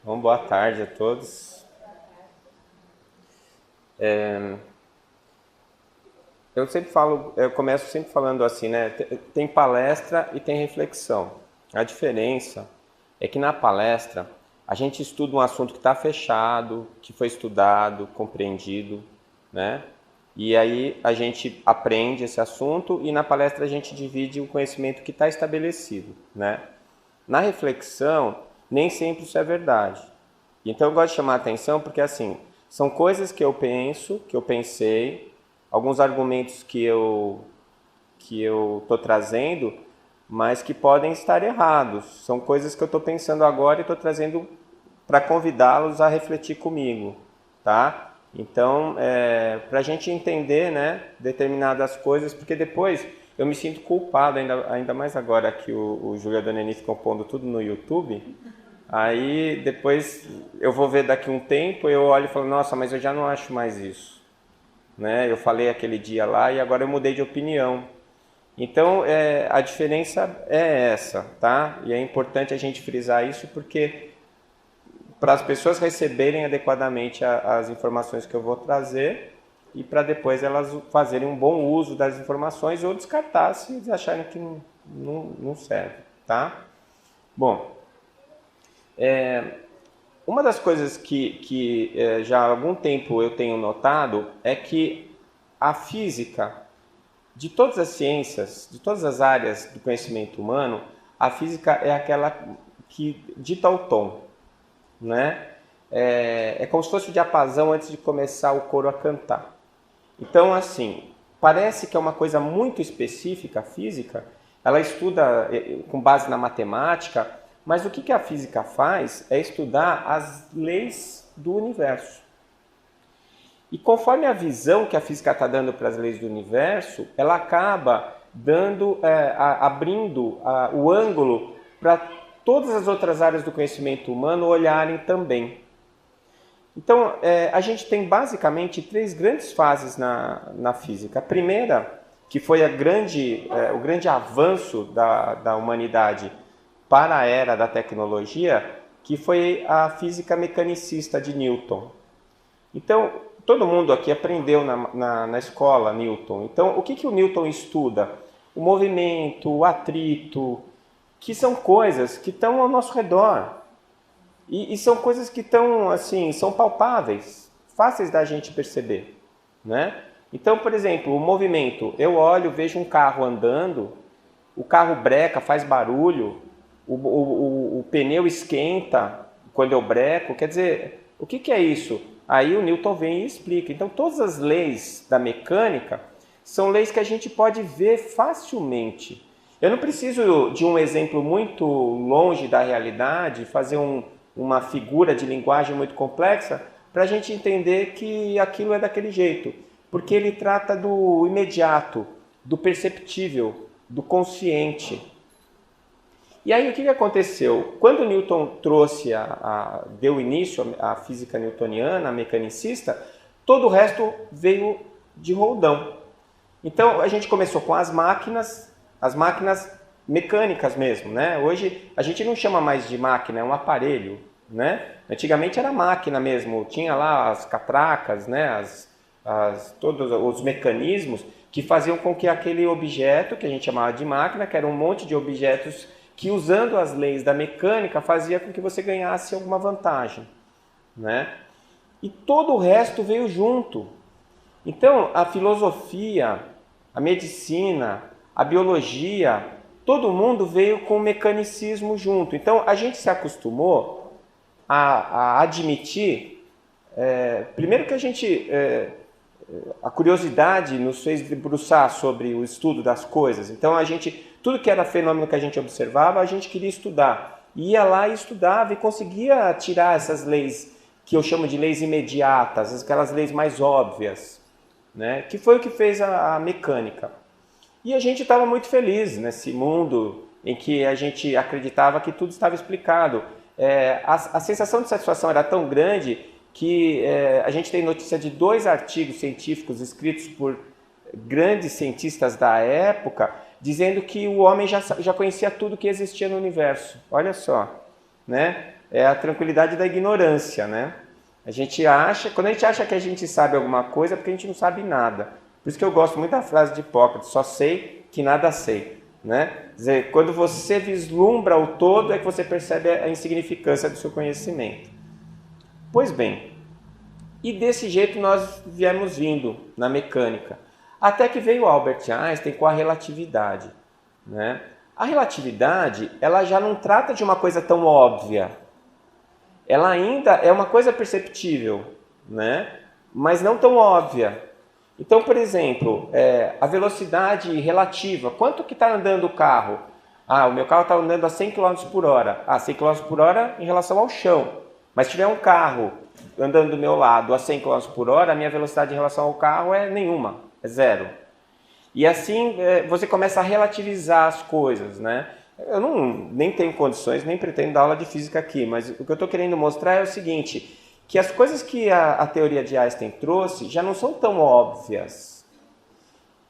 Bom, boa tarde a todos. Eu começo sempre falando assim, né? Tem palestra e tem reflexão. A diferença é que na palestra a gente estuda um assunto que está fechado, que foi estudado, compreendido, né? E aí a gente aprende esse assunto e na palestra a gente divide o conhecimento que está estabelecido, né? Na reflexão, nem sempre isso é verdade. Então eu gosto de chamar a atenção porque assim, são coisas que eu penso, que eu pensei, alguns argumentos que eu estou trazendo, mas que podem estar errados. São coisas que eu estou pensando agora e estou trazendo para convidá-los a refletir comigo, tá? Então, para a gente entender, né, determinadas coisas, porque depois eu me sinto culpado, ainda mais agora que o Júlio e a Dona Eni ficam pondo tudo no YouTube. Aí depois eu vou ver daqui um tempo, eu olho e falo, nossa, mas eu já não acho mais isso, né? Eu falei aquele dia lá e agora eu mudei de opinião. Então a diferença é essa, tá? E é importante a gente frisar isso porque para as pessoas receberem adequadamente as informações que eu vou trazer e para depois elas fazerem um bom uso das informações ou descartar se eles acharem que não serve, tá? Bom, uma das coisas que já há algum tempo eu tenho notado é que a física, de todas as ciências, de todas as áreas do conhecimento humano, a física é aquela que dita o tom, né? É como se fosse o diapasão antes de começar o coro a cantar. Então, assim, parece que é uma coisa muito específica, a física, ela estuda com base na matemática, mas o que a física faz é estudar as leis do universo. E conforme a visão que a física está dando para as leis do universo, ela acaba abrindo o ângulo para todas as outras áreas do conhecimento humano olharem também. Então, a gente tem basicamente três grandes fases na física. A primeira, que foi o grande avanço da humanidade para a era da tecnologia, que foi a física mecanicista de Newton. Então, todo mundo aqui aprendeu na escola Newton. Então, o que o Newton estuda? O movimento, o atrito, que são coisas que estão ao nosso redor. E são coisas que estão, assim, são palpáveis, fáceis da gente perceber, né? Então, por exemplo, o movimento. Eu olho, vejo um carro andando, o carro breca, faz barulho, o pneu esquenta quando eu breco. Quer dizer, o que é isso? Aí o Newton vem e explica. Então, todas as leis da mecânica são leis que a gente pode ver facilmente. Eu não preciso de um exemplo muito longe da realidade, fazer uma figura de linguagem muito complexa para a gente entender que aquilo é daquele jeito. Porque ele trata do imediato, do perceptível, do consciente. E aí o que aconteceu? Quando Newton deu início à física newtoniana, mecanicista, todo o resto veio de roldão. Então a gente começou com as máquinas mecânicas mesmo, né? Hoje a gente não chama mais de máquina, é um aparelho, né? Antigamente era máquina mesmo, tinha lá as catracas, né? Todos os mecanismos que faziam com que aquele objeto, que a gente chamava de máquina, que era um monte de objetos que usando as leis da mecânica fazia com que você ganhasse alguma vantagem, né? E todo o resto veio junto. Então, a filosofia, a medicina, a biologia, todo mundo veio com o mecanicismo junto. Então, a gente se acostumou a admitir, primeiro que a curiosidade nos fez debruçar sobre o estudo das coisas. Então, tudo que era fenômeno que a gente observava, a gente queria estudar. Ia lá e estudava e conseguia tirar essas leis que eu chamo de leis imediatas, aquelas leis mais óbvias, né? Que foi o que fez a mecânica. E a gente estava muito feliz nesse mundo em que a gente acreditava que tudo estava explicado. A sensação de satisfação era tão grande que a gente tem notícia de 2 artigos científicos escritos por grandes cientistas da época, dizendo que o homem já conhecia tudo que existia no universo. Olha só, né? é a tranquilidade da ignorância, né? Quando a gente acha que a gente sabe alguma coisa, é porque a gente não sabe nada. Por isso que eu gosto muito da frase de Hipócrates, só sei que nada sei, né? Quer dizer, quando você vislumbra o todo, é que você percebe a insignificância do seu conhecimento. Pois bem, e desse jeito nós viemos vindo na mecânica. Até que veio Albert Einstein com a relatividade, né? A relatividade, ela já não trata de uma coisa tão óbvia. Ela ainda é uma coisa perceptível, né? Mas não tão óbvia. Então, por exemplo, a velocidade relativa. Quanto que está andando o carro? O meu carro está andando a 100 km por hora. 100 km por hora em relação ao chão. Mas se tiver um carro andando do meu lado a 100 km por hora, a minha velocidade em relação ao carro é nenhuma, é zero. E assim você começa a relativizar as coisas, né? Eu nem tenho condições, nem pretendo dar aula de física aqui, mas o que eu estou querendo mostrar é o seguinte, que as coisas que a teoria de Einstein trouxe já não são tão óbvias.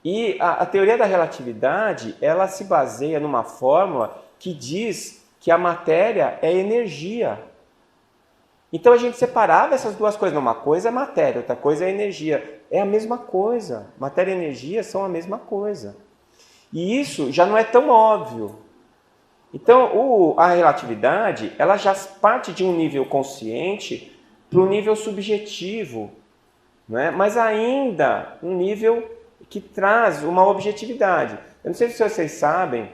E a teoria da relatividade, ela se baseia numa fórmula que diz que a matéria é energia. Então a gente separava essas duas coisas. Uma coisa é matéria, outra coisa é energia. É a mesma coisa. Matéria e energia são a mesma coisa. E isso já não é tão óbvio. Então a relatividade, ela já parte de um nível consciente para um nível subjetivo, né? Mas ainda um nível que traz uma objetividade. Eu não sei se vocês sabem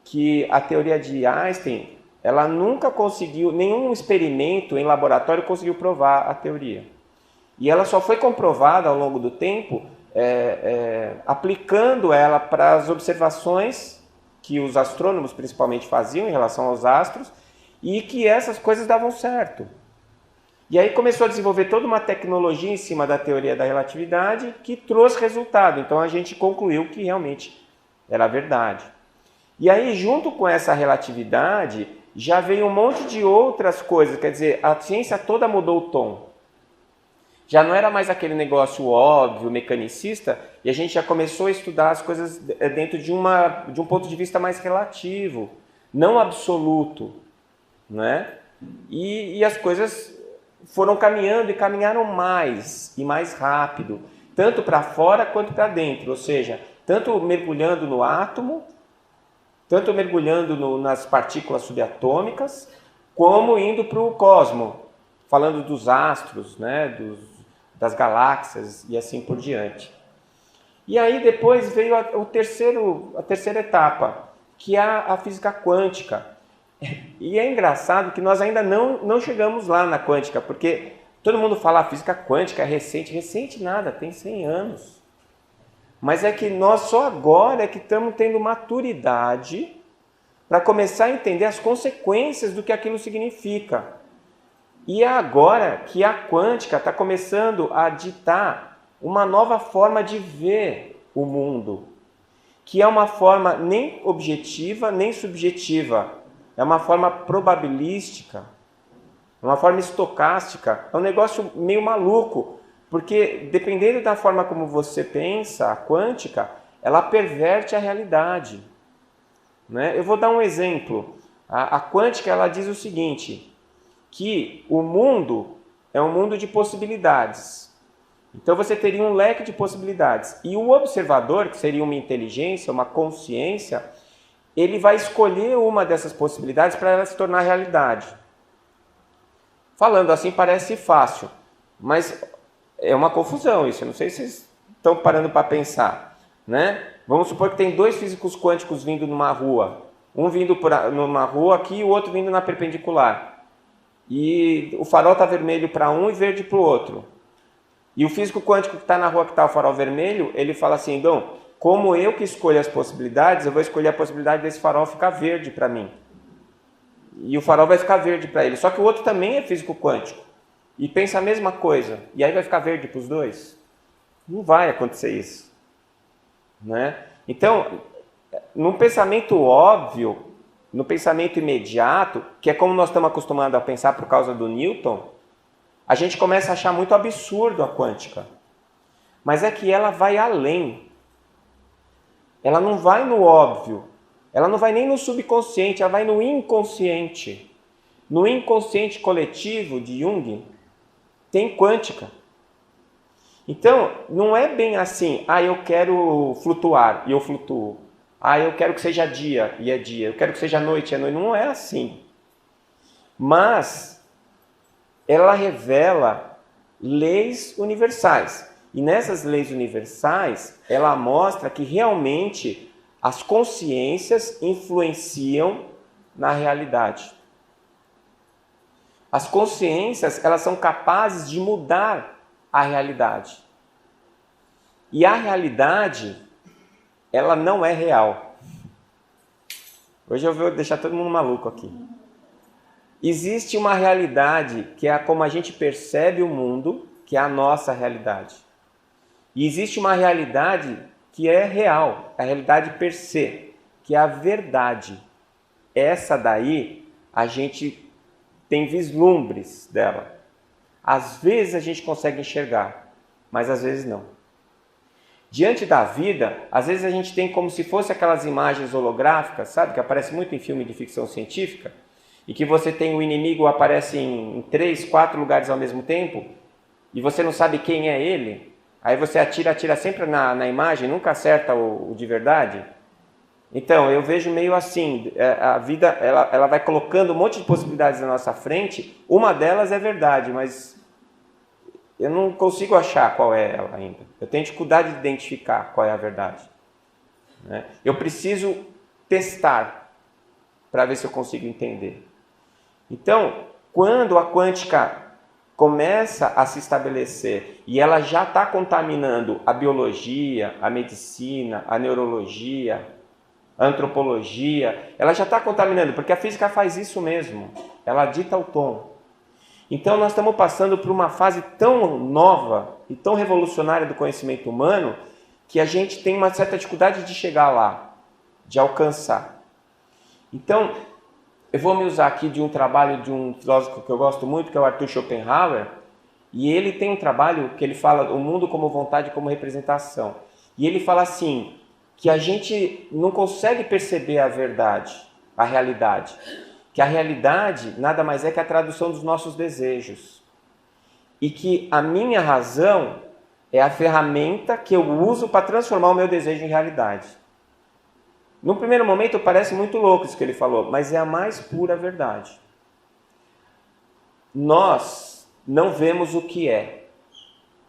que a teoria de Einstein, ela nunca conseguiu, nenhum experimento em laboratório conseguiu provar a teoria. E ela só foi comprovada ao longo do tempo aplicando ela para as observações que os astrônomos principalmente faziam em relação aos astros e que essas coisas davam certo. E aí começou a desenvolver toda uma tecnologia em cima da teoria da relatividade que trouxe resultado. Então a gente concluiu que realmente era verdade. E aí, junto com essa relatividade, já veio um monte de outras coisas. Quer dizer, a ciência toda mudou o tom. Já não era mais aquele negócio óbvio, mecanicista, e a gente já começou a estudar as coisas dentro de um ponto de vista mais relativo, não absoluto, né? E as coisas foram caminhando e caminharam mais e mais rápido, tanto para fora quanto para dentro, ou seja, tanto mergulhando no átomo, tanto mergulhando nas partículas subatômicas, como indo para o cosmos, falando dos astros, né, das galáxias e assim por diante. E aí depois veio a terceira etapa, que é a física quântica. E é engraçado que nós ainda não chegamos lá na quântica, porque todo mundo fala a física quântica é recente. Recente nada, tem 100 anos. Mas é que nós só agora é que estamos tendo maturidade para começar a entender as consequências do que aquilo significa. E é agora que a quântica está começando a ditar uma nova forma de ver o mundo, que é uma forma nem objetiva nem subjetiva, é uma forma probabilística, é uma forma estocástica, é um negócio meio maluco, porque dependendo da forma como você pensa, a quântica, ela perverte a realidade, né? Eu vou dar um exemplo. A quântica, ela diz o seguinte, que o mundo é um mundo de possibilidades. Então você teria um leque de possibilidades. E o observador, que seria uma inteligência, uma consciência, ele vai escolher uma dessas possibilidades para ela se tornar realidade. Falando assim parece fácil, mas é uma confusão isso. Eu não sei se vocês estão parando para pensar, né? Vamos supor que tem dois físicos quânticos vindo numa rua. Um vindo numa rua aqui e o outro vindo na perpendicular. E o farol está vermelho para um e verde para o outro. E o físico quântico que está na rua que está o farol vermelho, ele fala assim, Dom, como eu que escolho as possibilidades, eu vou escolher a possibilidade desse farol ficar verde para mim. E o farol vai ficar verde para ele. Só que o outro também é físico quântico. E pensa a mesma coisa. E aí vai ficar verde para os dois? Não vai acontecer isso, né? Então, num pensamento óbvio, no pensamento imediato, que é como nós estamos acostumados a pensar por causa do Newton, a gente começa a achar muito absurdo a quântica. Mas é que ela vai além. Ela não vai no óbvio. Ela não vai nem no subconsciente, ela vai no inconsciente. No inconsciente coletivo de Jung, tem quântica. Então, não é bem assim, eu quero flutuar e eu flutuo. Eu quero que seja dia e é dia. Eu quero que seja noite e é noite. Não é assim. Mas ela revela leis universais. E nessas leis universais, ela mostra que realmente as consciências influenciam na realidade. As consciências, elas são capazes de mudar a realidade. E a realidade, ela não é real. Hoje eu vou deixar todo mundo maluco aqui. Existe uma realidade que é como a gente percebe o mundo, que é a nossa realidade. E existe uma realidade que é real, a realidade per se, que é a verdade. Essa daí, a gente tem vislumbres dela. Às vezes a gente consegue enxergar, mas às vezes não. Diante da vida, às vezes a gente tem como se fosse aquelas imagens holográficas, sabe? Que aparece muito em filme de ficção científica, e que você tem o inimigo aparece em 3, 4 lugares ao mesmo tempo, e você não sabe quem é ele, aí você atira sempre na imagem, nunca acerta o de verdade. Então, eu vejo meio assim, a vida ela vai colocando um monte de possibilidades na nossa frente, uma delas é verdade, mas eu não consigo achar qual é ela ainda. Eu tenho dificuldade de identificar qual é a verdade. Né? Eu preciso testar para ver se eu consigo entender. Então, quando a quântica começa a se estabelecer e ela já está contaminando a biologia, a medicina, a neurologia, a antropologia, ela já está contaminando, porque a física faz isso mesmo. Ela dita o tom. Então nós estamos passando por uma fase tão nova e tão revolucionária do conhecimento humano que a gente tem uma certa dificuldade de chegar lá, de alcançar. Então, eu vou me usar aqui de um trabalho de um filósofo que eu gosto muito, que é o Arthur Schopenhauer, e ele tem um trabalho que ele fala o mundo como vontade, como representação. E ele fala assim, que a gente não consegue perceber a verdade, a realidade. Que a realidade nada mais é que a tradução dos nossos desejos. E que a minha razão é a ferramenta que eu uso para transformar o meu desejo em realidade. No primeiro momento parece muito louco isso que ele falou, mas é a mais pura verdade. Nós não vemos o que é.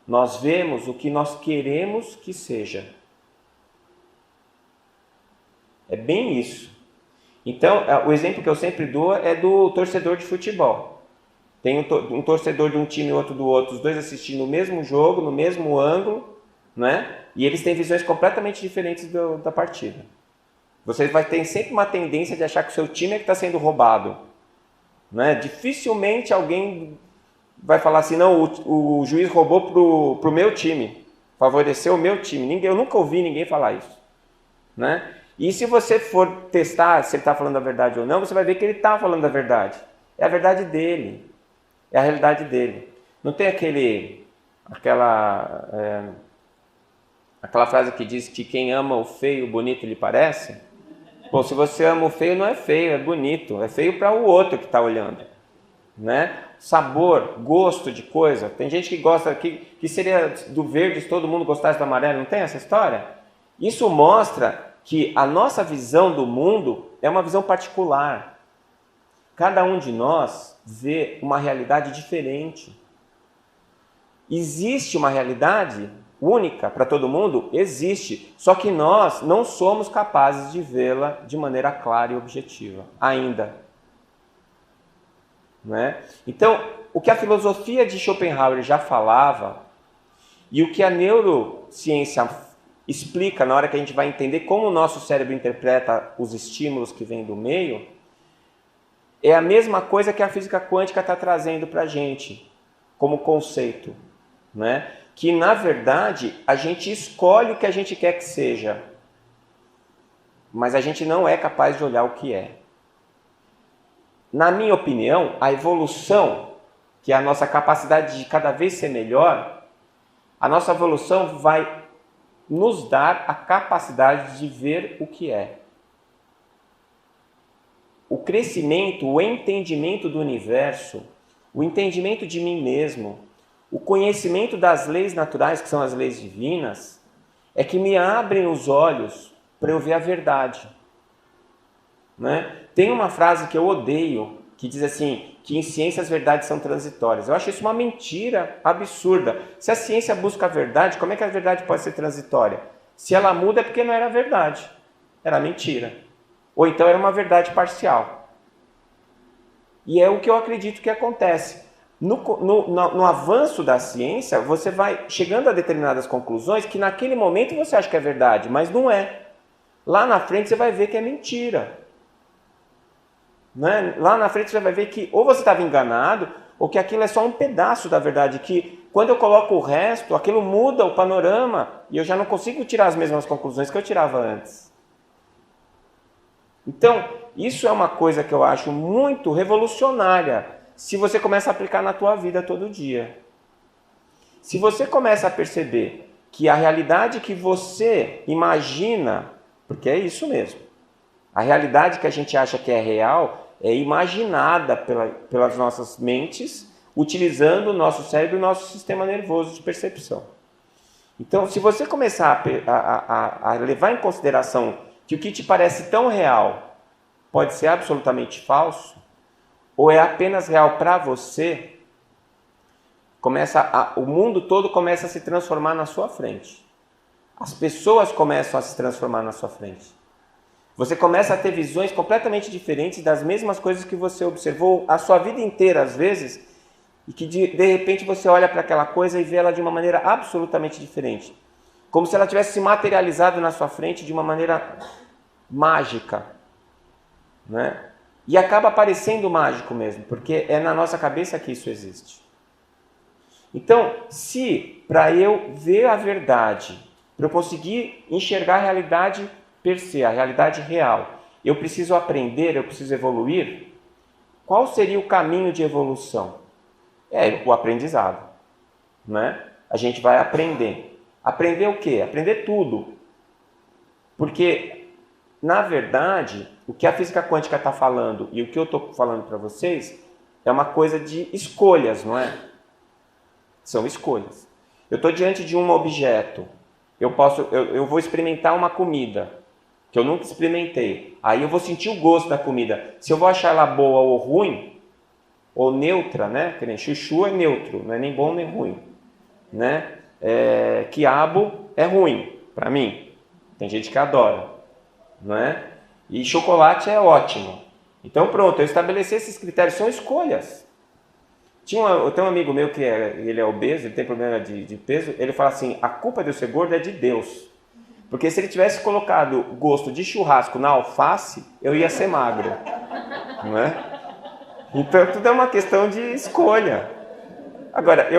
Nós vemos o que nós queremos que seja. É bem isso. Então, o exemplo que eu sempre dou é do torcedor de futebol. Tem um torcedor de um time e outro do outro, os dois assistindo o mesmo jogo, no mesmo ângulo, né? E eles têm visões completamente diferentes da partida. Você vai ter sempre uma tendência de achar que o seu time é que está sendo roubado. Né? Dificilmente alguém vai falar assim, não, o juiz roubou pro meu time, favoreceu o meu time. Eu nunca ouvi ninguém falar isso. Né? E se você for testar se ele está falando a verdade ou não, você vai ver que ele está falando a verdade. É a verdade dele. É a realidade dele. Não tem aquela frase que diz que quem ama o feio, o bonito lhe parece? Bom, se você ama o feio, não é feio, é bonito. É feio para o outro que está olhando. Né? Sabor, gosto de coisa. Tem gente que gosta, que seria do verde se todo mundo gostasse do amarelo. Não tem essa história? Isso mostra que a nossa visão do mundo é uma visão particular. Cada um de nós vê uma realidade diferente. Existe uma realidade única para todo mundo? Existe. Só que nós não somos capazes de vê-la de maneira clara e objetiva, ainda. Né? Então, o que a filosofia de Schopenhauer já falava e o que a neurociência explica na hora que a gente vai entender como o nosso cérebro interpreta os estímulos que vêm do meio, é a mesma coisa que a física quântica está trazendo para a gente, como conceito. Né? Que, na verdade, a gente escolhe o que a gente quer que seja, mas a gente não é capaz de olhar o que é. Na minha opinião, a evolução, que é a nossa capacidade de cada vez ser melhor, a nossa evolução vai nos dar a capacidade de ver o que é. o crescimento, o entendimento do universo, o entendimento de mim mesmo, o conhecimento das leis naturais, que são as leis divinas, é que me abrem os olhos para eu ver a verdade. Né? Tem uma frase que eu odeio, que diz assim, que em ciência as verdades são transitórias. Eu acho isso uma mentira absurda. Se a ciência busca a verdade, como é que a verdade pode ser transitória? Se ela muda é porque não era verdade, era mentira. Ou então era uma verdade parcial. E é o que eu acredito que acontece. No avanço da ciência, você vai chegando a determinadas conclusões que naquele momento você acha que é verdade, mas não é. Lá na frente você vai ver que é mentira. Né? Lá na frente você vai ver que ou você estava enganado, ou que aquilo é só um pedaço da verdade, que quando eu coloco o resto, aquilo muda o panorama e eu já não consigo tirar as mesmas conclusões que eu tirava antes. Então, isso é uma coisa que eu acho muito revolucionária, se você começa a aplicar na tua vida todo dia. Se você começa a perceber que a realidade que você imagina, porque é isso mesmo, a realidade que a gente acha que é real é imaginada pelas nossas mentes, utilizando o nosso cérebro e o nosso sistema nervoso de percepção. Então, se você começar a levar em consideração que o que te parece tão real pode ser absolutamente falso, ou é apenas real para você, o mundo todo começa a se transformar na sua frente. As pessoas começam a se transformar na sua frente. Você começa a ter visões completamente diferentes das mesmas coisas que você observou a sua vida inteira, às vezes, e que de repente você olha para aquela coisa e vê ela de uma maneira absolutamente diferente. Como se ela tivesse se materializado na sua frente de uma maneira mágica. Né? E acaba parecendo mágico mesmo, porque é na nossa cabeça que isso existe. Então, se para eu ver a verdade, para eu conseguir enxergar a realidade per se, a realidade real, eu preciso aprender, eu preciso evoluir, qual seria o caminho de evolução? É o aprendizado. Né? A gente vai aprender. Aprender o quê? Aprender tudo. Porque, na verdade, o que a física quântica está falando e o que eu estou falando para vocês é uma coisa de escolhas, não é? São escolhas. Eu estou diante de um objeto, eu vou experimentar uma comida que eu nunca experimentei. Aí eu vou sentir o gosto da comida. Se eu vou achar ela boa ou ruim, ou neutra, né? Que nem chuchu é neutro, não é nem bom nem ruim. Né? Quiabo é ruim, para mim. Tem gente que adora. Não é? E chocolate é ótimo. Então pronto, eu estabeleci esses critérios, são escolhas. Eu tenho um amigo meu que ele é obeso, ele tem problema de peso, ele fala assim, a culpa de eu ser gordo é de Deus. Porque se ele tivesse colocado gosto de churrasco na alface, eu ia ser magro. Não é? Então tudo é uma questão de escolha. Agora,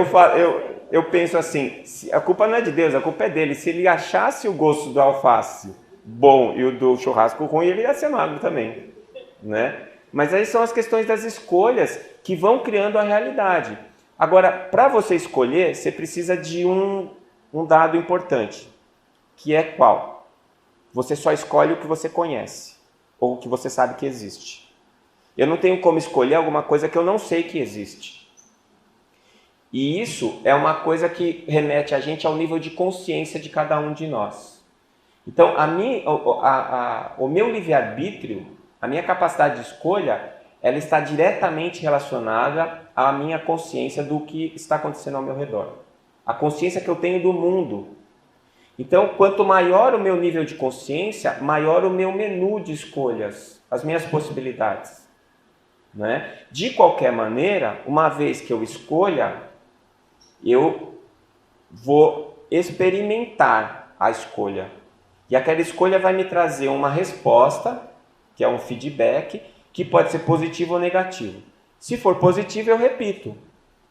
eu penso assim, a culpa não é de Deus, a culpa é dele. Se ele achasse o gosto do alface bom e o do churrasco ruim, ele ia ser magro também. Né? Mas aí são as questões das escolhas que vão criando a realidade. Agora, para você escolher, você precisa de um dado importante. Que é qual? Você só escolhe o que você conhece, ou o que você sabe que existe. Eu não tenho como escolher alguma coisa que eu não sei que existe. E isso é uma coisa que remete a gente ao nível de consciência de cada um de nós. Então, o meu livre-arbítrio, a minha capacidade de escolha, ela está diretamente relacionada à minha consciência do que está acontecendo ao meu redor. A consciência que eu tenho do mundo. Então, quanto maior o meu nível de consciência, maior o meu menu de escolhas, as minhas possibilidades. Né? De qualquer maneira, uma vez que eu escolha, eu vou experimentar a escolha. E aquela escolha vai me trazer uma resposta, que é um feedback, que pode ser positivo ou negativo. Se for positivo, eu repito.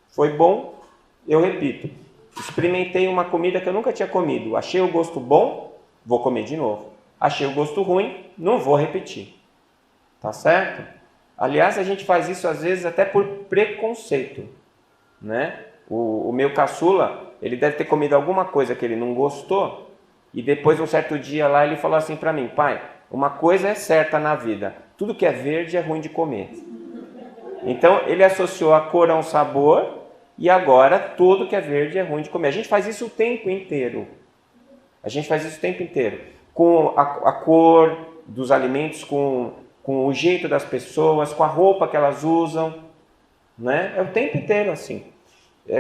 Foi bom, eu repito. Experimentei uma comida que eu nunca tinha comido. Achei o gosto bom, vou comer de novo. Achei o gosto ruim, não vou repetir. Tá certo? Aliás, a gente faz isso às vezes até por preconceito. Né? O meu caçula, ele deve ter comido alguma coisa que ele não gostou. E depois, um certo dia lá, ele falou assim para mim, pai, uma coisa é certa na vida. tudo que é verde é ruim de comer. Então ele associou a cor a um sabor e agora tudo que é verde é ruim de comer. A gente faz isso o tempo inteiro. A gente faz isso o tempo inteiro. Com a cor dos alimentos, com o jeito das pessoas, com a roupa que elas usam. Né? É o tempo inteiro assim.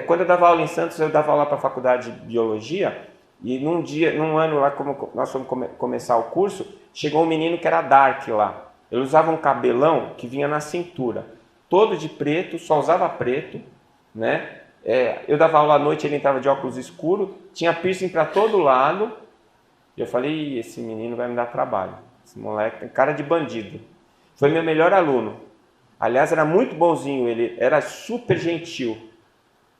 Quando eu dava aula em Santos, eu dava aula para a faculdade de biologia e num ano lá, como nós fomos começar o curso, chegou um menino que era dark lá. Ele usava um cabelão que vinha na cintura, todo de preto, só usava preto, né? Eu dava aula à noite, ele entrava de óculos escuros, tinha piercing para todo lado. E eu falei, esse menino vai me dar trabalho. Esse moleque tem cara de bandido. Foi meu melhor aluno. Aliás, era muito bonzinho, ele era super gentil.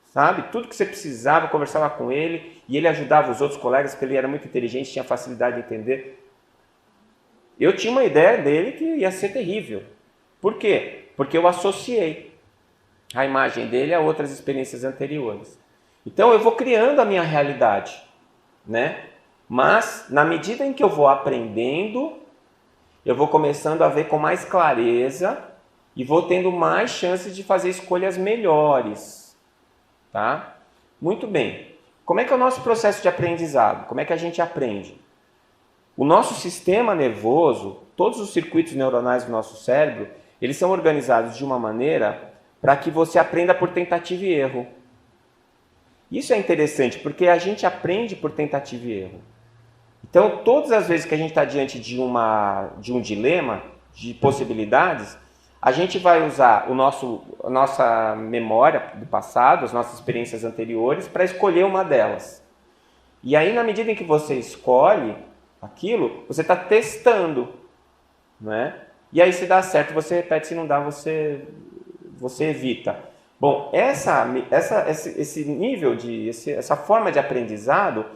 Sabe? Tudo que você precisava, eu conversava com ele e ele ajudava os outros colegas, porque ele era muito inteligente, tinha facilidade de entender. Eu tinha uma ideia dele que ia ser terrível. Por quê? Porque eu associei a imagem dele a outras experiências anteriores. Então eu vou criando a minha realidade, né? Mas na medida em que eu vou aprendendo, eu vou começando a ver com mais clareza e vou tendo mais chances de fazer escolhas melhores. Tá? Muito bem. Como é que é o nosso processo de aprendizado? Como é que a gente aprende? O nosso sistema nervoso, todos os circuitos neuronais do nosso cérebro, eles são organizados de uma maneira para que você aprenda por tentativa e erro. Isso é interessante, porque a gente aprende por tentativa e erro. Então, todas as vezes que a gente está diante de um dilema, de possibilidades, a gente vai usar a nossa memória do passado, as nossas experiências anteriores, para escolher uma delas. E aí, na medida em que você escolhe aquilo, você está testando. Né? E aí, se dá certo, você repete, se não dá, você evita. Bom, esse nível essa forma de aprendizado,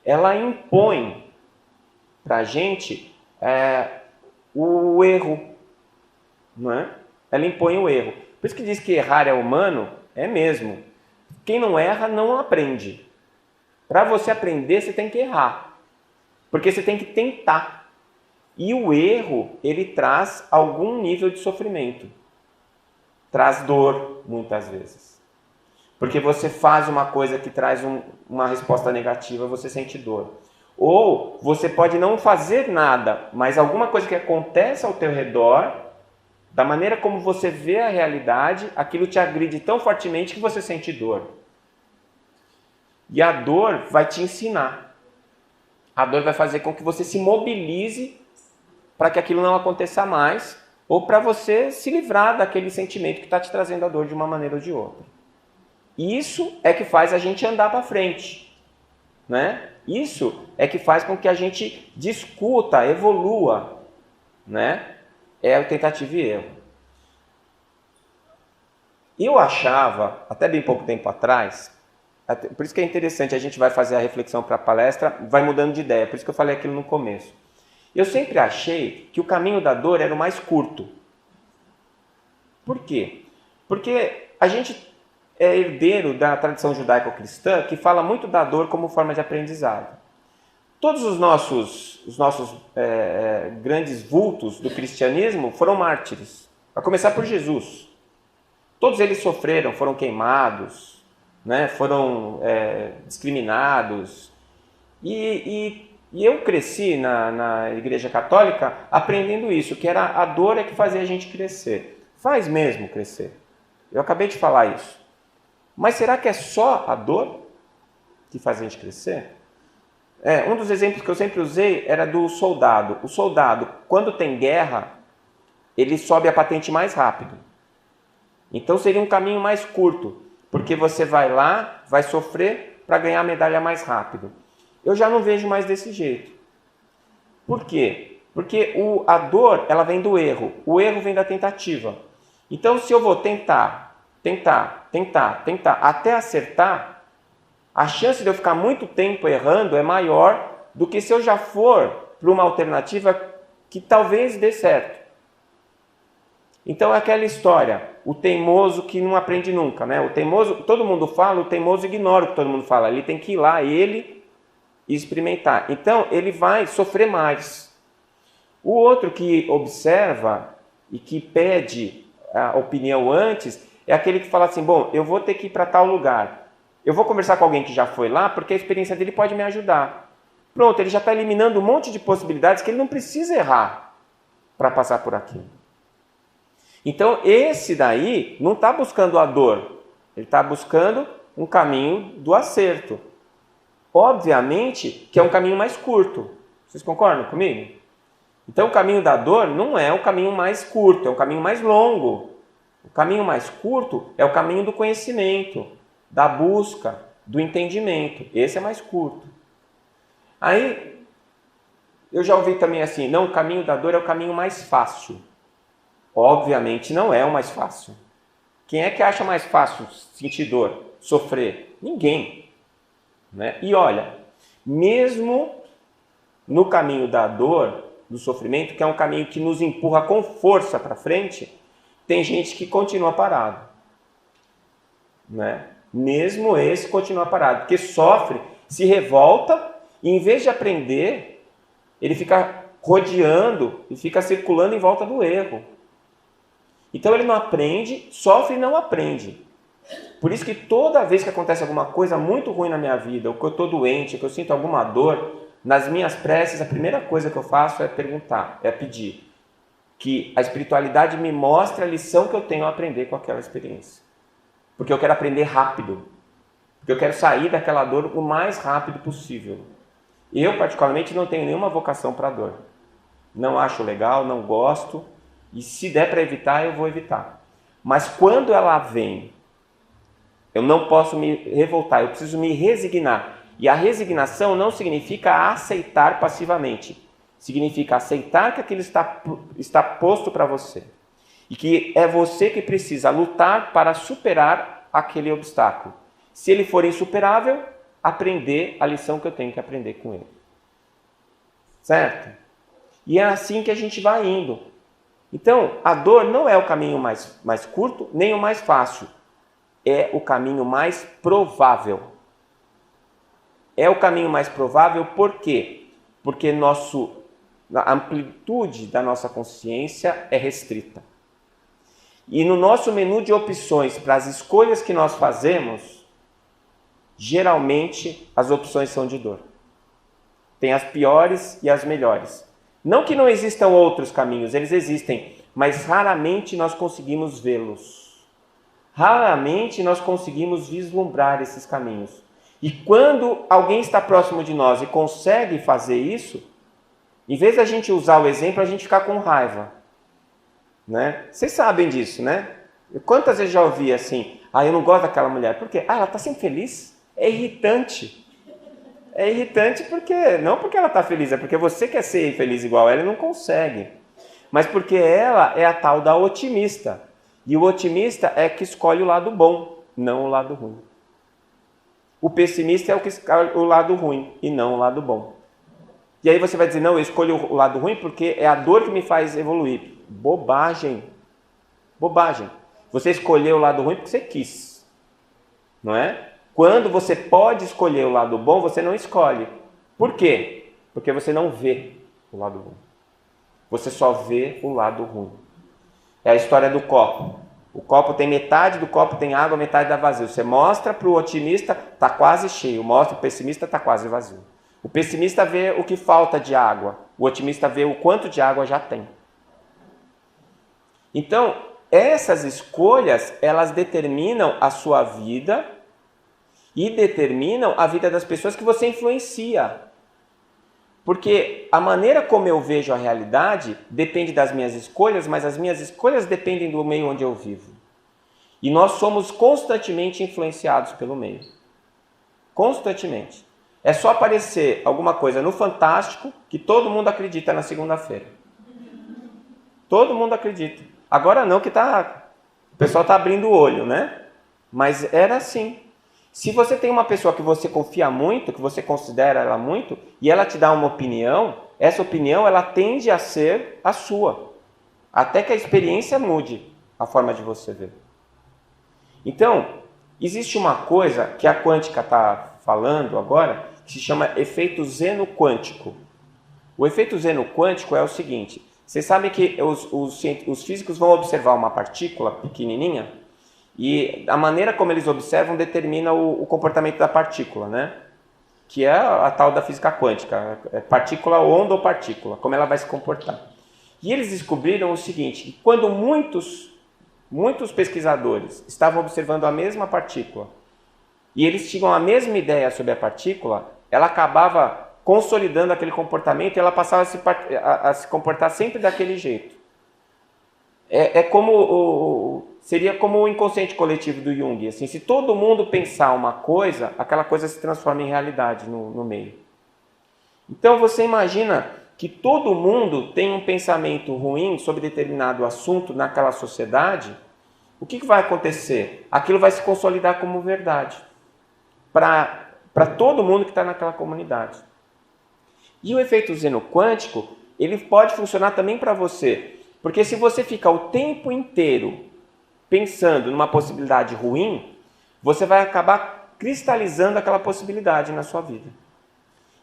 ela impõe para a gente o erro. Não é? Ela impõe o erro. Por isso que diz que errar é humano, é mesmo. Quem não erra não aprende. Para você aprender, você tem que errar. Porque você tem que tentar. E o erro, ele traz algum nível de sofrimento. Traz dor, muitas vezes. Porque você faz uma coisa que traz uma resposta negativa, você sente dor. Ou você pode não fazer nada, mas alguma coisa que acontece ao teu redor, da maneira como você vê a realidade, aquilo te agride tão fortemente que você sente dor. E a dor vai te ensinar. A dor vai fazer com que você se mobilize para que aquilo não aconteça mais, ou para você se livrar daquele sentimento que está te trazendo a dor de uma maneira ou de outra. Isso é que faz a gente andar para frente. Né? Isso é que faz com que a gente discuta, evolua. Né? É a tentativa e erro. Eu achava, até bem pouco tempo atrás, por isso que é interessante, a gente vai fazer a reflexão para a palestra, vai mudando de ideia, por isso que eu falei aquilo no começo. Eu sempre achei que o caminho da dor era o mais curto. Por quê? Porque a gente é herdeiro da tradição judaico-cristã que fala muito da dor como forma de aprendizado. Todos os nossos grandes vultos do cristianismo foram mártires, a começar por Jesus. Todos eles sofreram, foram queimados, né? Foram discriminados. E eu cresci na Igreja Católica aprendendo isso, que era a dor é que fazia a gente crescer. Faz mesmo crescer. Eu acabei de falar isso. Mas será que é só a dor que faz a gente crescer? Um dos exemplos que eu sempre usei era do soldado. O soldado, quando tem guerra, ele sobe a patente mais rápido. Então seria um caminho mais curto, porque você vai lá, vai sofrer para ganhar a medalha mais rápido. Eu já não vejo mais desse jeito. Por quê? Porque a dor, ela vem do erro. O erro vem da tentativa. Então, se eu vou tentar, até acertar, a chance de eu ficar muito tempo errando é maior do que se eu já for para uma alternativa que talvez dê certo. Então é aquela história, o teimoso que não aprende nunca, né? O teimoso, todo mundo fala, o teimoso ignora o que todo mundo fala. Ele tem que ir lá, ele experimentar. Então ele vai sofrer mais. O outro que observa, e que pede a opinião antes é aquele que fala assim, bom, eu vou ter que ir para tal lugar. Eu vou conversar com alguém que já foi lá, porque a experiência dele pode me ajudar. Pronto, ele já está eliminando um monte de possibilidades que ele não precisa errar para passar por aquilo. Então, esse daí não está buscando a dor, ele está buscando um caminho do acerto. Obviamente que é um caminho mais curto. Vocês concordam comigo? Então, o caminho da dor não é o caminho mais curto, é o caminho mais longo. O caminho mais curto é o caminho do conhecimento, da busca, do entendimento. Esse é mais curto. Aí, eu já ouvi também assim, não, o caminho da dor é o caminho mais fácil. Obviamente não é o mais fácil. Quem é que acha mais fácil sentir dor, sofrer? Ninguém. Né? E olha, mesmo no caminho da dor, do sofrimento, que é um caminho que nos empurra com força para frente, tem gente que continua parado. Né? Mesmo esse continua parado, porque sofre, se revolta, e em vez de aprender, ele fica rodeando e fica circulando em volta do erro. Então ele não aprende, sofre e não aprende. Por isso que toda vez que acontece alguma coisa muito ruim na minha vida, ou que eu estou doente, ou que eu sinto alguma dor, nas minhas preces, a primeira coisa que eu faço é perguntar, é pedir que a espiritualidade me mostre a lição que eu tenho a aprender com aquela experiência. Porque eu quero aprender rápido. Porque eu quero sair daquela dor o mais rápido possível. Eu, particularmente, não tenho nenhuma vocação para a dor. Não acho legal, não gosto. E se der para evitar, eu vou evitar. Mas quando ela vem, eu não posso me revoltar, eu preciso me resignar. E a resignação não significa aceitar passivamente. Significa aceitar que aquilo está posto para você. E que é você que precisa lutar para superar aquele obstáculo. Se ele for insuperável, aprender a lição que eu tenho que aprender com ele. Certo? E é assim que a gente vai indo. Então, a dor não é o caminho mais curto, nem o mais fácil. É o caminho mais provável. É o caminho mais provável por quê? Porque a amplitude da nossa consciência é restrita. E no nosso menu de opções para as escolhas que nós fazemos, geralmente as opções são de dor. Tem as piores e as melhores. Não que não existam outros caminhos, eles existem, mas raramente nós conseguimos vê-los. Raramente nós conseguimos vislumbrar esses caminhos. E quando alguém está próximo de nós e consegue fazer isso, em vez da gente usar o exemplo, a gente fica com raiva. Né? Vocês sabem disso, né? Quantas vezes já ouvi assim, eu não gosto daquela mulher. Por quê? Ela está sempre feliz. É irritante. É irritante porque, não porque ela está feliz, é porque você quer ser feliz igual ela e não consegue. Mas porque ela é a tal da otimista. E o otimista é que escolhe o lado bom, não o lado ruim. O pessimista é o que escolhe o lado ruim e não o lado bom. E aí você vai dizer, não, eu escolho o lado ruim porque é a dor que me faz evoluir. Bobagem. Bobagem. Você escolheu o lado ruim porque você quis. Não é? Quando você pode escolher o lado bom, você não escolhe. Por quê? Porque você não vê o lado bom. Você só vê o lado ruim. É a história do copo. O copo tem metade do copo tem água, metade está vazio. Você mostra para o otimista, está quase cheio. Mostra para o pessimista, está quase vazio. O pessimista vê o que falta de água. O otimista vê o quanto de água já tem. Então, essas escolhas, elas determinam a sua vida e determinam a vida das pessoas que você influencia. Porque a maneira como eu vejo a realidade depende das minhas escolhas, mas as minhas escolhas dependem do meio onde eu vivo. E nós somos constantemente influenciados pelo meio. Constantemente. É só aparecer alguma coisa no Fantástico que todo mundo acredita na segunda-feira. Todo mundo acredita. Agora não, que o pessoal está abrindo o olho, né? Mas era assim. Se você tem uma pessoa que você confia muito, que você considera ela muito, e ela te dá uma opinião, essa opinião ela tende a ser a sua. Até que a experiência mude a forma de você ver. Então, existe uma coisa que a quântica está falando agora, que se chama efeito zeno quântico. O efeito zeno quântico é o seguinte: Vocês sabem que os físicos vão observar uma partícula pequenininha e a maneira como eles observam determina o comportamento da partícula, né? Que é a tal da física quântica, partícula, onda ou partícula, como ela vai se comportar. E eles descobriram o seguinte, que quando muitos pesquisadores estavam observando a mesma partícula e eles tinham a mesma ideia sobre a partícula, ela acabava consolidando aquele comportamento e ela passava a se comportar sempre daquele jeito. Seria como o inconsciente coletivo do Jung. Assim, se todo mundo pensar uma coisa, aquela coisa se transforma em realidade no meio. Então você imagina que todo mundo tem um pensamento ruim sobre determinado assunto naquela sociedade, o que vai acontecer? Aquilo vai se consolidar como verdade para todo mundo que está naquela comunidade. E o efeito xenoquântico, ele pode funcionar também para você. Porque se você ficar o tempo inteiro pensando numa possibilidade ruim, você vai acabar cristalizando aquela possibilidade na sua vida.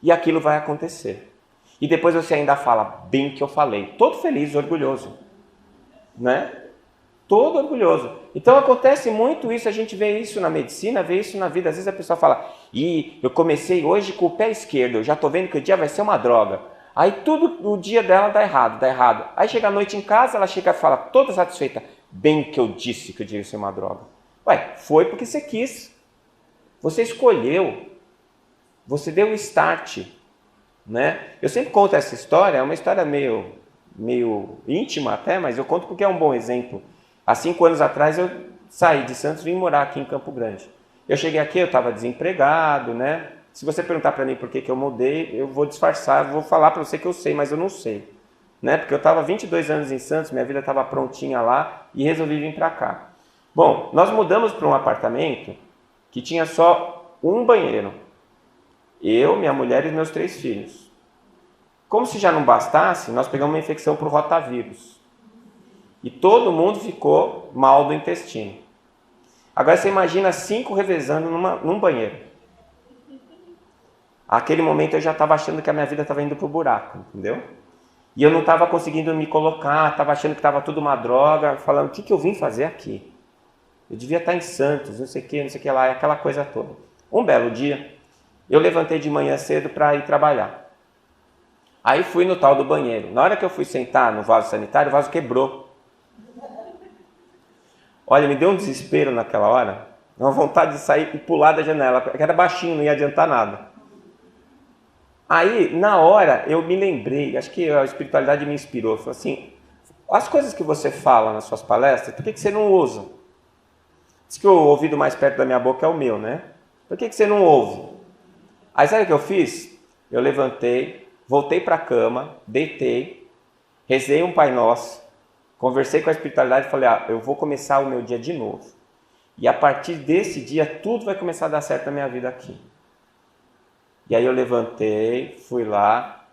E aquilo vai acontecer. E depois você ainda fala, bem que eu falei. Todo feliz, orgulhoso. Né? Todo orgulhoso. Então acontece muito isso, a gente vê isso na medicina, vê isso na vida. Às vezes a pessoa fala, eu comecei hoje com o pé esquerdo, eu já estou vendo que o dia vai ser uma droga. Aí tudo o dia dela dá errado. Aí chega à noite em casa, ela chega e fala, toda satisfeita, bem que eu disse que o dia ia ser uma droga. Ué, foi porque você quis. Você escolheu. Você deu o start. Né? Eu sempre conto essa história, é uma história meio íntima até, mas eu conto porque é um bom exemplo. Há 5 anos atrás eu saí de Santos e vim morar aqui em Campo Grande. Eu cheguei aqui, eu estava desempregado, né? Se você perguntar para mim por que eu mudei, eu vou disfarçar, vou falar para você que eu sei, mas eu não sei. Né? Porque eu estava 22 anos em Santos, minha vida estava prontinha lá e resolvi vir para cá. Bom, nós mudamos para um apartamento que tinha só um banheiro. Eu, minha mulher e meus 3 filhos. Como se já não bastasse, nós pegamos uma infecção por rotavírus. E todo mundo ficou mal do intestino. Agora você imagina 5 revezando num banheiro. Naquele momento eu já estava achando que a minha vida estava indo para o buraco, entendeu? E eu não estava conseguindo me colocar, estava achando que estava tudo uma droga, falando, o que eu vim fazer aqui? Eu devia estar em Santos, não sei o que lá, aquela coisa toda. Um belo dia, eu levantei de manhã cedo para ir trabalhar. Aí fui no tal do banheiro. Na hora que eu fui sentar no vaso sanitário, o vaso quebrou. Olha, me deu um desespero naquela hora, uma vontade de sair e pular da janela, porque era baixinho, não ia adiantar nada. Aí, na hora, eu me lembrei, acho que a espiritualidade me inspirou, falou assim, as coisas que você fala nas suas palestras, por que você não usa? Diz que o ouvido mais perto da minha boca é o meu, né? Por que você não ouve? Aí sabe o que eu fiz? Eu levantei, voltei para a cama, deitei, rezei um Pai Nosso, conversei com a espiritualidade e falei, eu vou começar o meu dia de novo. E a partir desse dia, tudo vai começar a dar certo na minha vida aqui. E aí eu levantei, fui lá,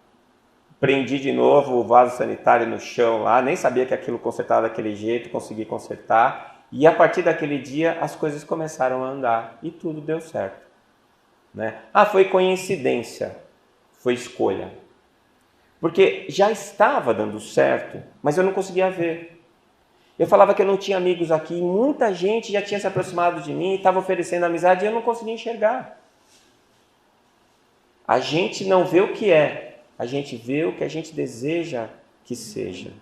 prendi de novo o vaso sanitário no chão lá, nem sabia que aquilo consertava daquele jeito, consegui consertar. E a partir daquele dia as coisas começaram a andar e tudo deu certo. Né? Foi coincidência, foi escolha. Porque já estava dando certo, mas eu não conseguia ver. Eu falava que eu não tinha amigos aqui, muita gente já tinha se aproximado de mim, estava oferecendo amizade e eu não conseguia enxergar. A gente não vê o que é, a gente vê o que a gente deseja que seja.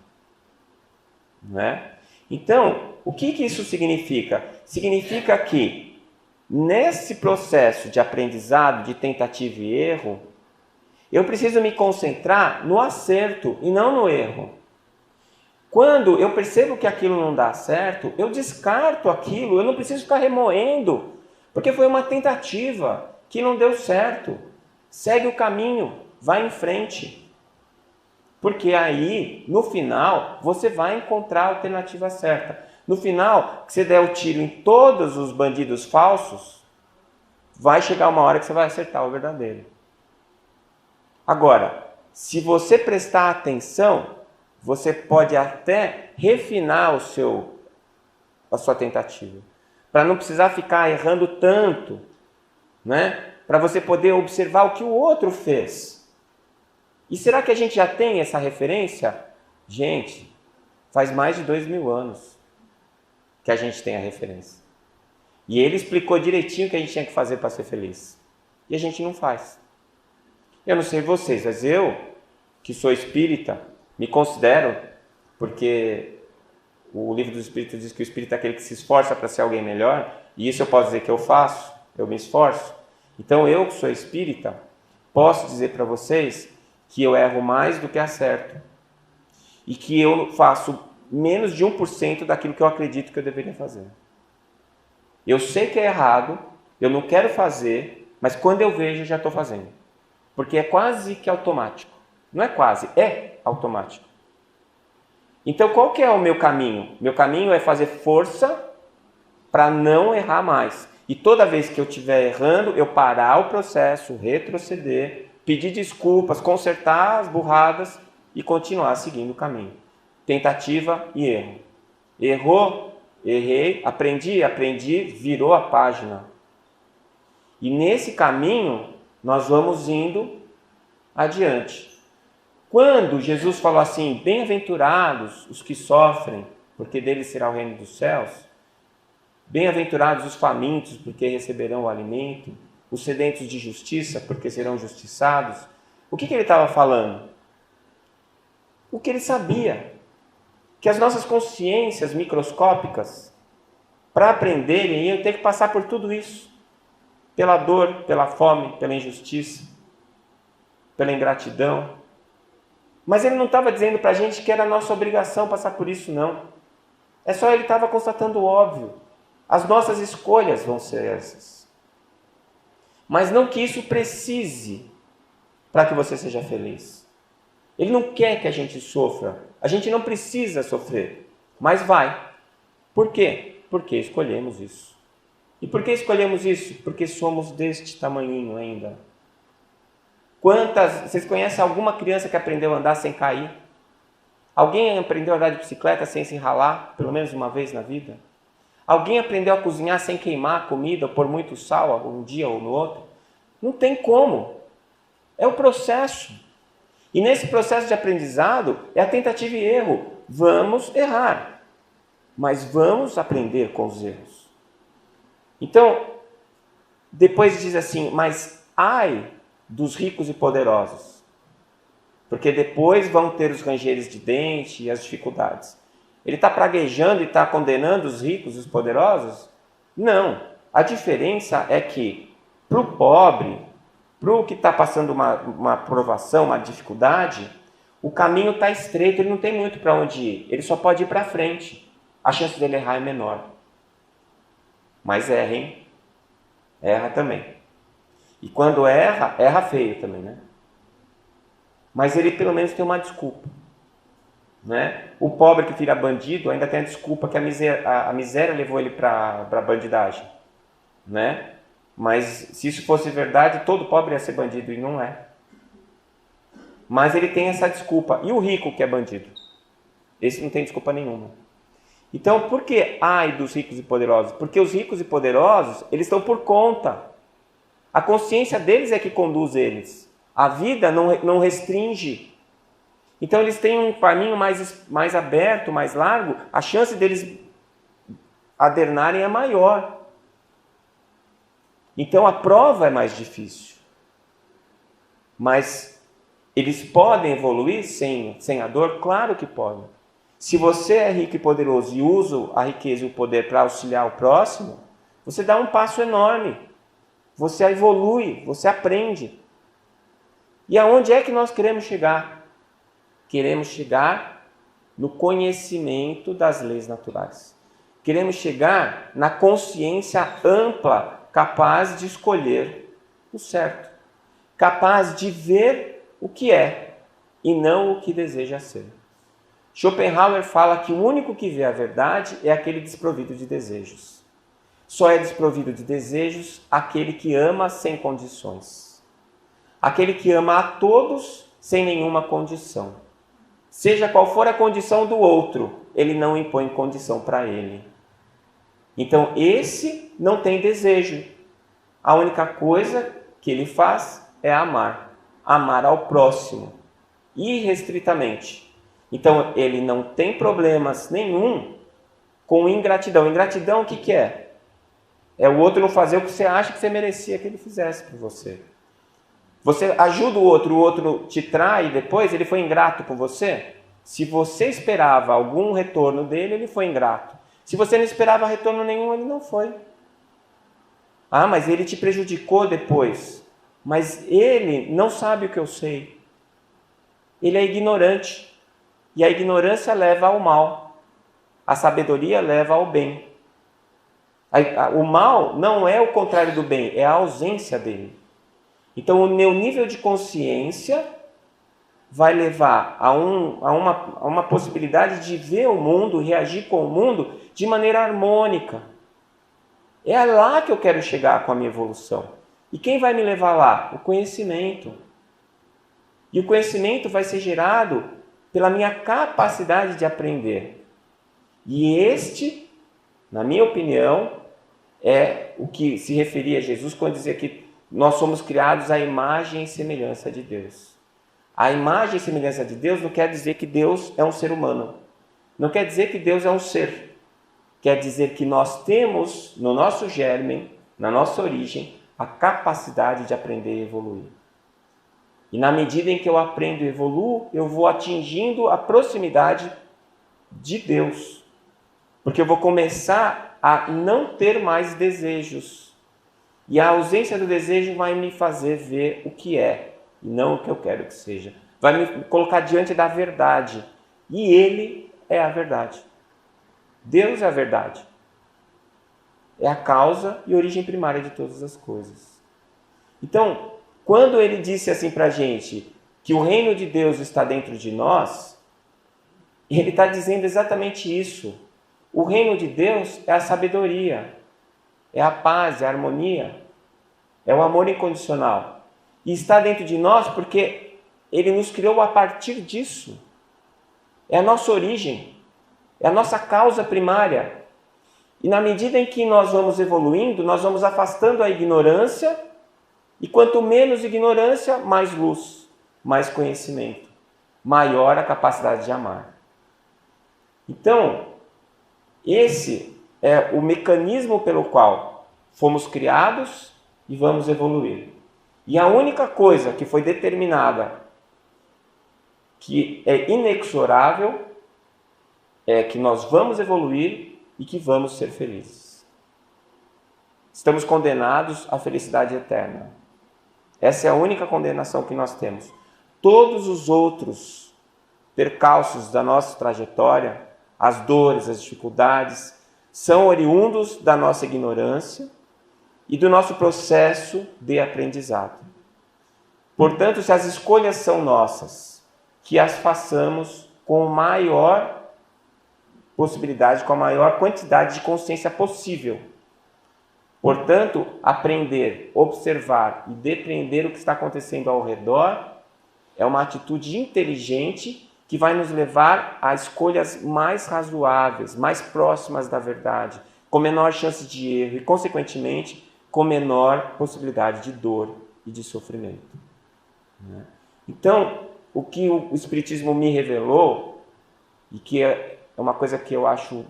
Não é? Então, o que isso significa? Significa que, nesse processo de aprendizado, de tentativa e erro, eu preciso me concentrar no acerto e não no erro. Quando eu percebo que aquilo não dá certo, eu descarto aquilo, eu não preciso ficar remoendo, porque foi uma tentativa que não deu certo. Segue o caminho, vai em frente. Porque aí, no final, você vai encontrar a alternativa certa. No final, que você der o tiro em todos os bandidos falsos, vai chegar uma hora que você vai acertar o verdadeiro. Agora, se você prestar atenção, você pode até refinar a sua tentativa. Para não precisar ficar errando tanto, né? Para você poder observar o que o outro fez. E será que a gente já tem essa referência? Gente, faz mais de 2000 anos que a gente tem a referência. E ele explicou direitinho o que a gente tinha que fazer para ser feliz. E a gente não faz. Eu não sei vocês, mas eu, que sou espírita, me considero, porque o livro dos Espíritos diz que o espírita é aquele que se esforça para ser alguém melhor, e isso eu posso dizer que eu faço, eu me esforço. Então eu, que sou espírita, posso dizer para vocês que eu erro mais do que acerto. E que eu faço menos de 1% daquilo que eu acredito que eu deveria fazer. Eu sei que é errado, eu não quero fazer, mas quando eu vejo, eu já estou fazendo. Porque é quase que automático. Não é quase, é automático. Então, qual que é o meu caminho? Meu caminho é fazer força para não errar mais. E toda vez que eu estiver errando, eu parar o processo, retroceder, pedir desculpas, consertar as burradas e continuar seguindo o caminho. Tentativa e erro. Errou, errei, aprendi, virou a página. E nesse caminho, nós vamos indo adiante. Quando Jesus falou assim, bem-aventurados os que sofrem, porque deles será o reino dos céus, bem-aventurados os famintos, porque receberão o alimento, os sedentos de justiça, porque serão justiçados. O que ele estava falando? O que ele sabia, que as nossas consciências microscópicas, para aprenderem, iam ter que passar por tudo isso. Pela dor, pela fome, pela injustiça, pela ingratidão. Mas ele não estava dizendo para a gente que era nossa obrigação passar por isso, não. É só ele estava constatando o óbvio. As nossas escolhas vão ser essas. Mas não que isso precise para que você seja feliz. Ele não quer que a gente sofra. A gente não precisa sofrer, mas vai. Por quê? Porque escolhemos isso. E por que escolhemos isso? Porque somos deste tamanhinho ainda. Vocês conhecem alguma criança que aprendeu a andar sem cair? Alguém aprendeu a andar de bicicleta sem se ralar, pelo menos uma vez na vida? Alguém aprendeu a cozinhar sem queimar a comida, ou pôr muito sal um dia ou no outro? Não tem como. É o processo. E nesse processo de aprendizado, é a tentativa e erro. Vamos errar, mas vamos aprender com os erros. Então, depois diz assim, mas ai dos ricos e poderosos, porque depois vão ter os rangeres de dente e as dificuldades. Ele está praguejando e está condenando os ricos e os poderosos? Não. A diferença é que, para o pobre, para o que está passando uma provação, uma dificuldade, o caminho está estreito, ele não tem muito para onde ir. Ele só pode ir para frente. A chance dele errar é menor. Mas erra, hein? Erra também. E quando erra, erra feio também, né? Mas ele pelo menos tem uma desculpa. Né? O pobre que vira bandido ainda tem a desculpa que a miséria levou ele para a bandidagem. Né? Mas se isso fosse verdade, todo pobre ia ser bandido, e não é. Mas ele tem essa desculpa. E o rico que é bandido? Esse não tem desculpa nenhuma. Então, por que ai dos ricos e poderosos? Porque os ricos e poderosos, eles estão por conta. A consciência deles é que conduz eles. A vida não restringe. Então, eles têm um caminho mais aberto, mais largo. A chance deles adernarem é maior. Então, a prova é mais difícil. Mas eles podem evoluir sem a dor? Claro que podem. Se você é rico e poderoso e usa a riqueza e o poder para auxiliar o próximo, você dá um passo enorme. Você evolui, você aprende. E aonde é que nós queremos chegar? Queremos chegar no conhecimento das leis naturais. Queremos chegar na consciência ampla, capaz de escolher o certo. Capaz de ver o que é e não o que deseja ser. Schopenhauer fala que o único que vê a verdade é aquele desprovido de desejos. Só é desprovido de desejos aquele que ama sem condições. Aquele que ama a todos sem nenhuma condição. Seja qual for a condição do outro, ele não impõe condição para ele. Então esse não tem desejo. A única coisa que ele faz é amar. Amar ao próximo, irrestritamente. Então, ele não tem problemas nenhum com ingratidão. Ingratidão, o que que é? É o outro não fazer o que você acha que você merecia que ele fizesse por você. Você ajuda o outro te trai depois, ele foi ingrato com você? Se você esperava algum retorno dele, ele foi ingrato. Se você não esperava retorno nenhum, ele não foi. Ah, mas ele te prejudicou depois. Mas ele não sabe o que eu sei. Ele é ignorante. E a ignorância leva ao mal. A sabedoria leva ao bem. O mal não é o contrário do bem, é a ausência dele. Então, o meu nível de consciência vai levar a uma possibilidade de ver o mundo, reagir com o mundo de maneira harmônica. É lá que eu quero chegar com a minha evolução. E quem vai me levar lá? O conhecimento. E o conhecimento vai ser gerado pela minha capacidade de aprender. E este, na minha opinião, é o que se referia a Jesus quando dizia que nós somos criados à imagem e semelhança de Deus. A imagem e semelhança de Deus não quer dizer que Deus é um ser humano. Não quer dizer que Deus é um ser. Quer dizer que nós temos no nosso germen, na nossa origem, a capacidade de aprender e evoluir. E na medida em que eu aprendo e evoluo, eu vou atingindo a proximidade de Deus. Porque eu vou começar a não ter mais desejos. E a ausência do desejo vai me fazer ver o que é, e não o que eu quero que seja. Vai me colocar diante da verdade. E Ele é a verdade. Deus é a verdade. É a causa e origem primária de todas as coisas. Então, quando Ele disse assim para a gente que o reino de Deus está dentro de nós, Ele está dizendo exatamente isso. O reino de Deus é a sabedoria, é a paz, é a harmonia, é o amor incondicional. E está dentro de nós porque Ele nos criou a partir disso. É a nossa origem, é a nossa causa primária. E na medida em que nós vamos evoluindo, nós vamos afastando a ignorância, e quanto menos ignorância, mais luz, mais conhecimento, maior a capacidade de amar. Então, esse é o mecanismo pelo qual fomos criados e vamos evoluir. E a única coisa que foi determinada, que é inexorável, é que nós vamos evoluir e que vamos ser felizes. Estamos condenados à felicidade eterna. Essa é a única condenação que nós temos. Todos os outros percalços da nossa trajetória, as dores, as dificuldades, são oriundos da nossa ignorância e do nosso processo de aprendizado. Portanto, se as escolhas são nossas, que as façamos com maior possibilidade, com a maior quantidade de consciência possível. Portanto, aprender, observar e depreender o que está acontecendo ao redor é uma atitude inteligente que vai nos levar a escolhas mais razoáveis, mais próximas da verdade, com menor chance de erro e, consequentemente, com menor possibilidade de dor e de sofrimento. Então, o que o Espiritismo me revelou, e que é uma coisa que eu acho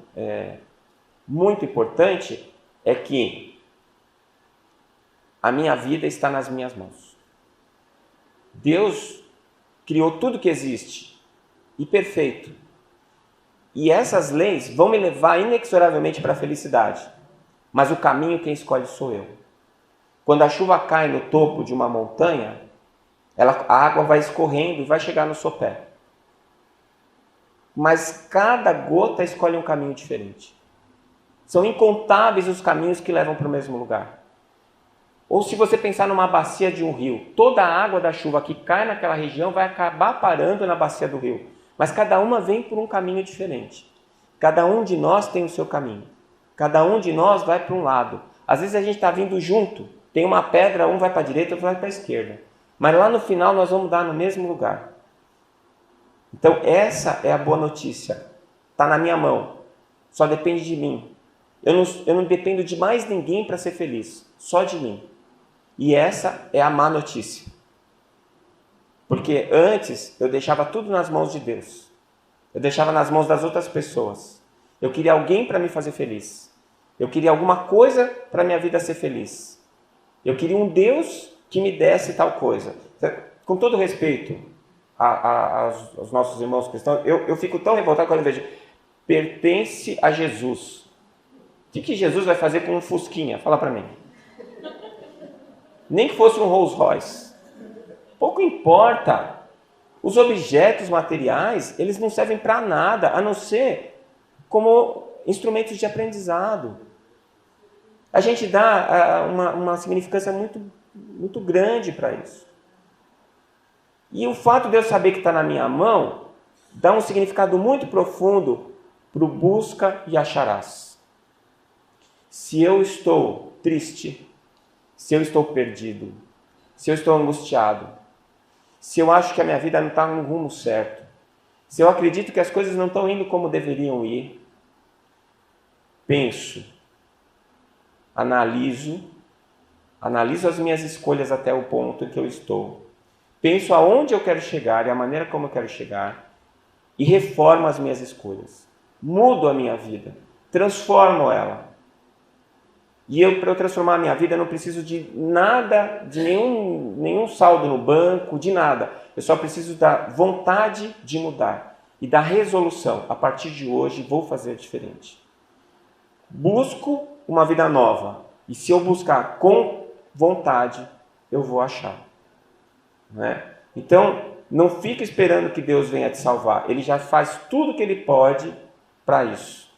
muito importante, é que a minha vida está nas minhas mãos. Deus criou tudo que existe, e perfeito. E essas leis vão me levar inexoravelmente para a felicidade. Mas o caminho quem escolhe sou eu. Quando a chuva cai no topo de uma montanha, a água vai escorrendo e vai chegar no sopé. Mas cada gota escolhe um caminho diferente. São incontáveis os caminhos que levam para o mesmo lugar. Ou se você pensar numa bacia de um rio, toda a água da chuva que cai naquela região vai acabar parando na bacia do rio. Mas cada uma vem por um caminho diferente. Cada um de nós tem o seu caminho. Cada um de nós vai para um lado. Às vezes a gente está vindo junto, tem uma pedra, um vai para a direita, outro vai para a esquerda. Mas lá no final nós vamos dar no mesmo lugar. Então essa é a boa notícia. Está na minha mão. Só depende de mim. Eu não dependo de mais ninguém para ser feliz. Só de mim. E essa é a má notícia. Porque antes eu deixava tudo nas mãos de Deus. Eu deixava nas mãos das outras pessoas. Eu queria alguém para me fazer feliz. Eu queria alguma coisa para minha vida ser feliz. Eu queria um Deus que me desse tal coisa. Com todo respeito aos nossos irmãos cristãos, eu fico tão revoltado quando eu vejo pertence a Jesus. O que Jesus vai fazer com um Fusquinha? Fala para mim. Nem que fosse um Rolls Royce. Pouco importa. Os objetos materiais, eles não servem para nada, a não ser como instrumentos de aprendizado. A gente dá uma significância muito grande para isso. E o fato de eu saber que está na minha mão dá um significado muito profundo para o busca e acharás. Se eu estou triste, se eu estou perdido, se eu estou angustiado, se eu acho que a minha vida não está no rumo certo, se eu acredito que as coisas não estão indo como deveriam ir, penso, analiso as minhas escolhas até o ponto em que eu estou, penso aonde eu quero chegar e a maneira como eu quero chegar e reformo as minhas escolhas, mudo a minha vida, transformo ela. E para eu transformar a minha vida, eu não preciso de nada, de nenhum saldo no banco, de nada. Eu só preciso da vontade de mudar e da resolução. A partir de hoje, vou fazer diferente. Busco uma vida nova. E se eu buscar com vontade, eu vou achar. Né? Então, não fica esperando que Deus venha te salvar. Ele já faz tudo o que Ele pode para isso.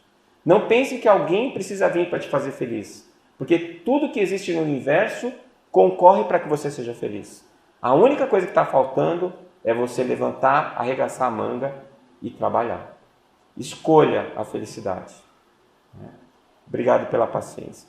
Não pense que alguém precisa vir para te fazer feliz. Porque tudo que existe no universo concorre para que você seja feliz. A única coisa que está faltando é você levantar, arregaçar a manga e trabalhar. Escolha a felicidade. Obrigado pela paciência.